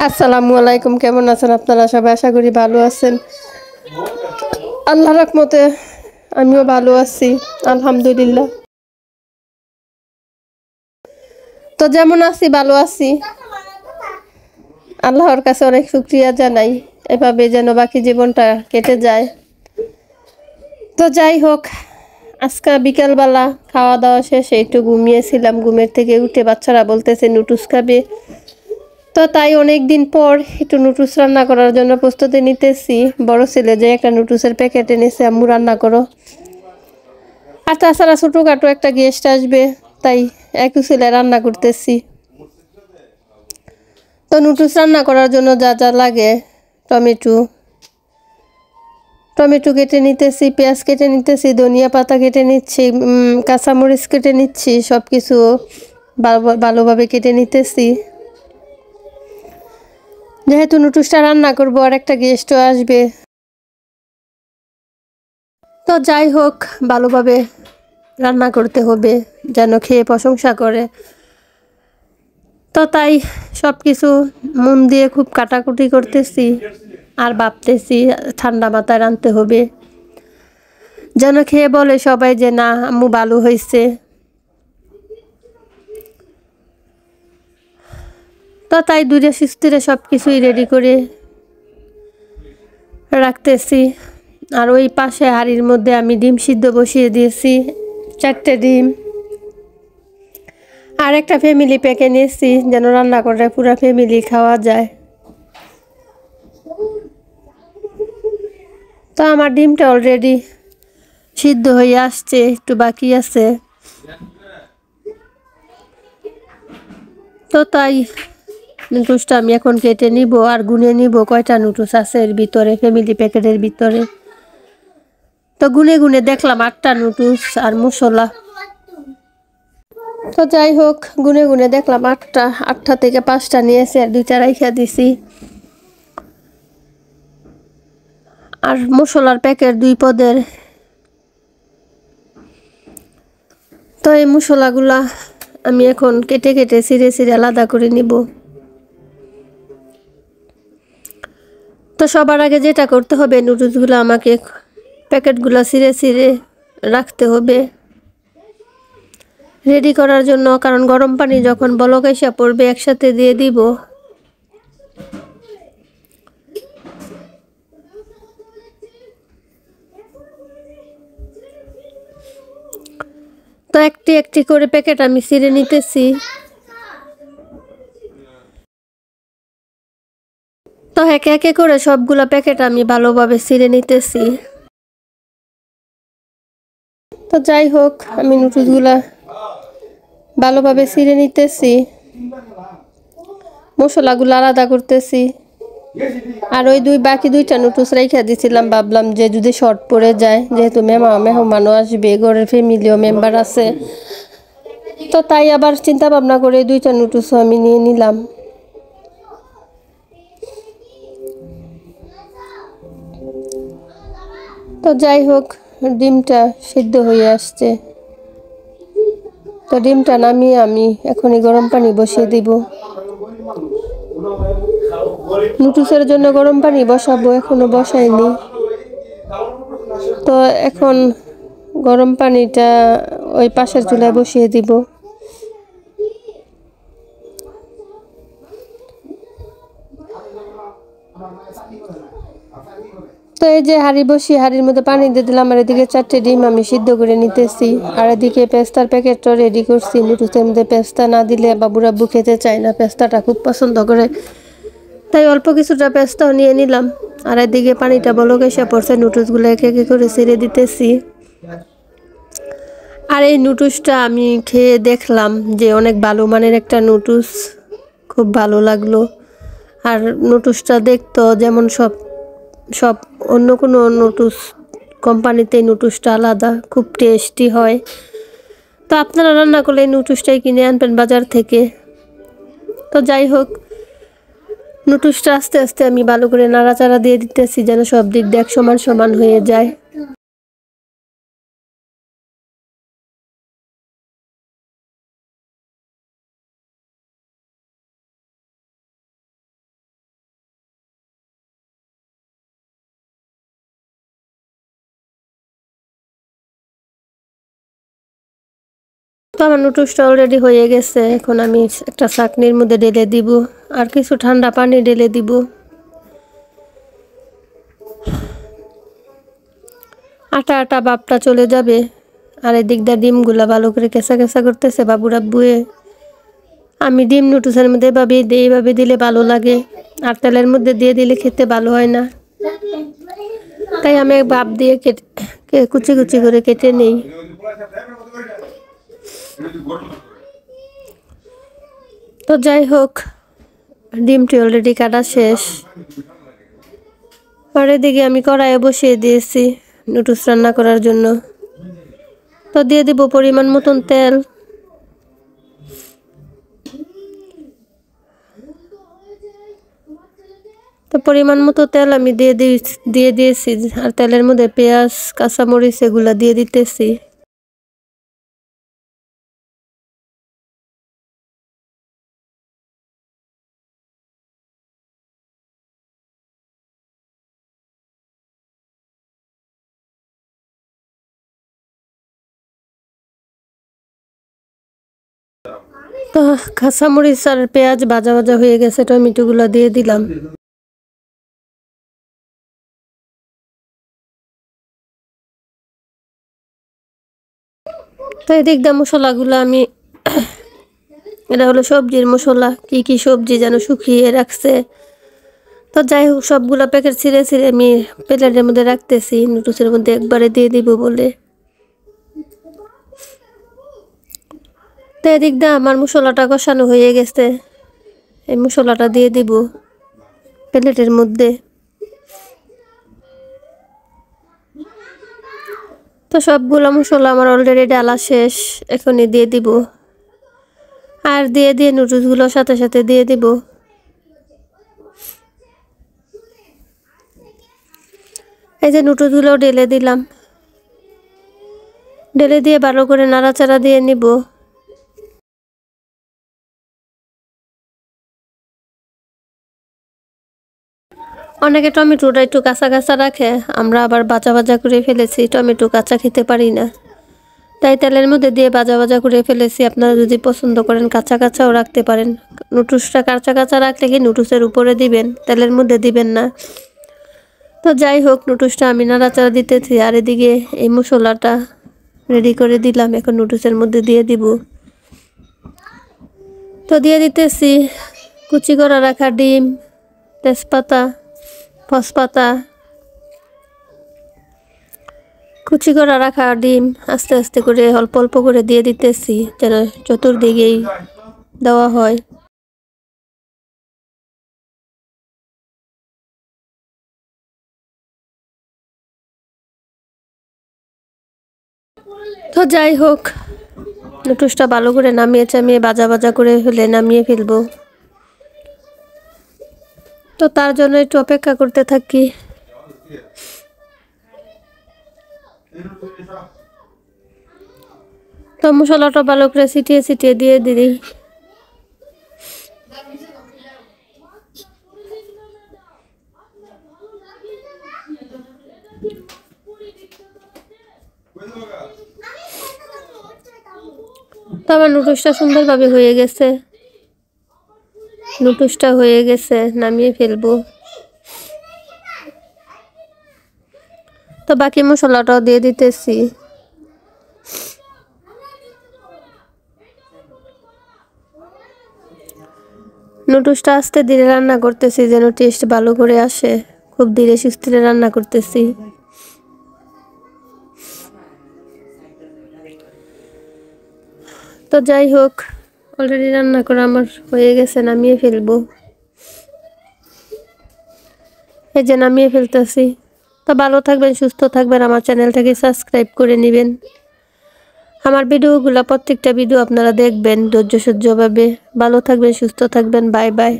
আসসালামু আলাইকুম, কেমন আছেন আপনারা সবাই? আশা করি ভালো আছেন। আল্লাহর রহমতে আমিও ভালো আছি, আলহামদুলিল্লাহ। তো যেমন আছি ভালো আছি, আল্লাহর কাছে অনেক শুকরিয়া জানাই। এভাবে যেন বাকি জীবনটা কেটে যায়। তো যাই হোক, আজকে বিকেলবেলা খাওয়া দাওয়া শেষে একটু ঘুমিয়েছিলাম। ঘুমের থেকে উঠে বাচ্চারা বলতেছে নুডলস খাবে। তো তাই অনেক দিন পর একটু নুডলস রান্না করার জন্য প্রস্তুতি নিতেছি। বড় ছেলে যে একটা নুডলসের প্যাকেট এনেছে, আম্মু রান্না করো। আর তাছাড়া ছোটোখাটো একটা গেস্ট আসবে, তাই একটু ছেলে রান্না করতেছি। তো নুডলস রান্না করার জন্য যা যা লাগে, টমেটো কেটে নিতেছি, পেঁয়াজ কেটে নিতেছি, ধনিয়া পাতা কেটে নিচ্ছি, কাঁচামরিচ কেটে নিচ্ছি, সব কিছু ভালোভাবে কেটে নিতেছি। যেহেতু নুডলসটা রান্না করবো আর একটা গেস্টও আসবে, তো যাই হোক ভালোভাবে রান্না করতে হবে যেন খেয়ে প্রশংসা করে। তো তাই সব কিছু মন দিয়ে খুব কাটাকুটি করতেছি আর ভাবতেছি ঠান্ডা মাথায় রাঁধতে হবে যেন খেয়ে বলে সবাই যে না আম্মু ভালো হয়েছে। তো তাই দূরে সিস্তিরে সব কিছুই রেডি করে রাখতেছি। আর ওই পাশে হাঁড়ির মধ্যে আমি ডিম সিদ্ধ বসিয়ে দিয়েছি, 4টে ডিম। আর একটা ফ্যামিলি প্যাকে নিয়েছি যেন রান্না করে পুরো ফ্যামিলি খাওয়া যায়। তো আমার ডিমটা অলরেডি সিদ্ধ হয়ে আসছে, একটু বাকি আছে। তো তাই নুডলসটা আমি এখন কেটে নিব আর গুনে নিব কয়টা নুডলস আছে এর ভিতরে, ফ্যামিলি প্যাকেটের ভিতরে। তো গুনে গুনে দেখলাম 8টা নুডলস আর মশলা। তো যাই হোক গুনে গুনে দেখলাম 8টা থেকে 5টা নিয়েছে আর 2টা রাইখা দিছি। আর মশলার প্যাকেট 2 পদের। তো এই মশলাগুলা আমি এখন কেটে কেটে ছিঁড়ে ছিঁড়ে আলাদা করে নিব। তো সবার আগে যেটা করতে হবে, নুডলসগুলো আমাকে প্যাকেটগুলো ছিঁড়ে ছিঁড়ে রাখতে হবে রেডি করার জন্য, কারণ গরম পানি যখন বলক এসে পড়বে একসাথে দিয়ে দিব। তো একটি একটি করে প্যাকেট আমি ছিঁড়ে নিতেছি। তো একে একে করে সবগুলো প্যাকেট আমি ভালোভাবে ছিঁড়ে নিতেছি। তো যাই হোক আমি নুডলসগুলা ভালোভাবে ছিঁড়ে নিতেছি, মশলাগুলো আলাদা করতেছি। আর ওই বাকি 2টা নুডলস রেখে দিয়েছিলাম, ভাবলাম যে যদি শর্ট পড়ে যায়, যেহেতু মেহমানও আসবে, ঘরের ফ্যামিলিও মেম্বার আছে। তো তাই আবার চিন্তা ভাবনা করে 2টা নুডলসও আমি নিয়ে নিলাম। তো যাই হোক ডিমটা সিদ্ধ হয়ে আসছে। তো ডিমটা নামিয়ে আমি এখনই গরম পানি বসিয়ে দিব। নুডলসের জন্য গরম পানি বসাবো, এখনো বসাইনি। তো এখন গরম পানিটা ওই পাশের চুলায় বসিয়ে দিব। তো এই যে হাঁড়ি বসিয়ে হাঁড়ির মধ্যে পানি দিয়ে দিলাম, আর এদিকে 4টে ডিম আমি সিদ্ধ করে নিতেছি। আর এদিকে পেস্তার প্যাকেটটা রেডি করছি। নুডলসের মধ্যে পেস্তা না দিলে বাবুরা খেতে চায় না, পেস্তাটা খুব পছন্দ করে, তাই অল্প কিছুটা পেস্তাও নিয়ে নিলাম। আর এদিকে পানিটা বলক এসে পড়ছে, নুডলসগুলো একে একে করে ছেড়ে দিতেছি। আর এই নুডলসটা আমি খেয়ে দেখলাম যে অনেক ভালো মানের একটা নুডলস, খুব ভালো লাগলো। আর নুডলসটা দেখতো যেমন সব সব অন্য কোনো নুডলস কোম্পানিতে নুডলসটা আলাদা, খুব টেস্টি হয়। তো আপনারা রান্না করলে এই নুডলসটাই কিনে আনবেন বাজার থেকে। তো যাই হোক নুডলসটা আস্তে আস্তে আমি ভালো করে নাড়াচাড়া দিয়ে দিতেছি যেন সব দিক দিয়ে সমান সমান হয়ে যায়। তো আমার নুডলসটা অলরেডি হয়ে গেছে। এখন আমি একটা চাকনির মধ্যে ঢেলে দিব, আর কিছু ঠান্ডা পানি ঢেলে দিব। আটা আটা ভাবটা চলে যাবে। আর এদিক দিয়ে ডিমগুলা ভালো করে কেঁচা কেঁচা করতেছে বাবুরা বুয়ে। আমি ডিম নুডলসের মধ্যে এইভাবে দিলে ভালো লাগে, আর তেলের মধ্যে দিয়ে দিলে খেতে ভালো হয় না। তাই আমি ভাপ দিয়ে কুচি কুচি করে কেটে নেই। তো যাই হোক, ডিমটি অলরেডি কাটা শেষ। আর এদিকে আমি কড়াইয়ে বসিয়ে দিয়েছি নুডলস রান্না করার জন্য। তো দিয়ে দিব পরিমাণ মতন তেল। তো পরিমাণ মতো তেল আমি দিয়ে দিয়েছি, আর তেলের মধ্যে পেঁয়াজ কাঁচামরিচ এগুলা দিয়ে দিতেছি। তো কাঁচামরিচ আর পেঁয়াজ ভাজা ভাজা হয়ে গেছে, টমেটোগুলো দিয়ে দিলাম। তো এদিক দিয়ে মশলাগুলো আমি এটা হলো সবজির মশলা, কি কি সবজি যেন শুকিয়ে রাখছে। তো যাই হোক, সবগুলো প্যাকেট ছিঁড়ে ছিঁড়ে আমি প্লেটের মধ্যে রাখতেছি, নুডলসের মধ্যে একবারে দিয়ে দিব বলে। তো এদিক দিয়ে আমার মশলাটা কষানো হয়ে গেছে, এই মশলাটা দিয়ে দিব প্লেটের মধ্যে। তো সবগুলো মশলা আমার অলরেডি ডালা শেষ, এখনই দিয়ে দিব। আর দিয়ে নুডলসগুলো সাথে সাথে দিয়ে দিব। এই যে নুডলসগুলো ঢেলে দিলাম, ঢেলে দিয়ে ভালো করে নাড়াচাড়া দিয়ে নিব। অনেকে টমেটোটা একটু কাঁচা কাঁচা রাখে, আমরা আবার ভাজা ভাজা করে ফেলেছি, টমেটো কাঁচা খেতে পারি না, তাই তেলের মধ্যে দিয়ে ভাজা ভাজা করে ফেলেছি। আপনারা যদি পছন্দ করেন কাঁচা কাঁচাও রাখতে পারেন। নুডলসটা কাঁচা কাঁচা রাখলে কি নুডলসের উপরে দিবেন, তেলের মধ্যে দিবেন না। তো যাই হোক, নুডলসটা আমি নাড়াচাড়া দিতেছি, আর এদিকে এই মশলাটা রেডি করে দিলাম, এখন নুডলসের মধ্যে দিয়ে দিব। তো দিয়ে দিতেছি কুচি করা রাখা ডিম, তেজপাতা, পাতা, কুচি করা রাখা ডিম আস্তে আস্তে করে অল্প অল্প করে দিয়ে দিতেছি, যেন চতুর্দিকেই দেওয়া হয়। তো যাই হোক, নুডলসটা ভালো করে নামিয়ে চামিয়ে ভাজা ভাজা করে ফেলে নামিয়ে ফেলবো। তো তার জন্য একটু অপেক্ষা করতে থাকি। তো মশলাটা ভালো করে ছিটিয়ে ছিটিয়ে দিয়ে দিই। তো আমার নুডলসটা সুন্দরভাবে হয়ে গেছে, নুডলসটা হয়ে গেছে, নামিয়ে ফেলবো। তো বাকি মশলাটাও দিয়ে দিতেছি। নুডলসটা আস্তে ধীরে রান্না করতেছি যেন টেস্ট ভালো করে আসে, খুব ধীরে সুস্থিরে রান্না করতেছি। তো যাই হোক, অলরেডি রান্না করা আমার হয়ে গেছে, নামিয়ে ফেলবো। এই যে নামিয়ে ফেলতেছি। তো ভালো থাকবেন, সুস্থ থাকবেন, আমার চ্যানেলটাকে সাবস্ক্রাইব করে নেবেন। আমার ভিডিওগুলো প্রত্যেকটা ভিডিও আপনারা দেখবেন ধৈর্য সহ্যভাবে। ভালো থাকবেন, সুস্থ থাকবেন, বাই বাই।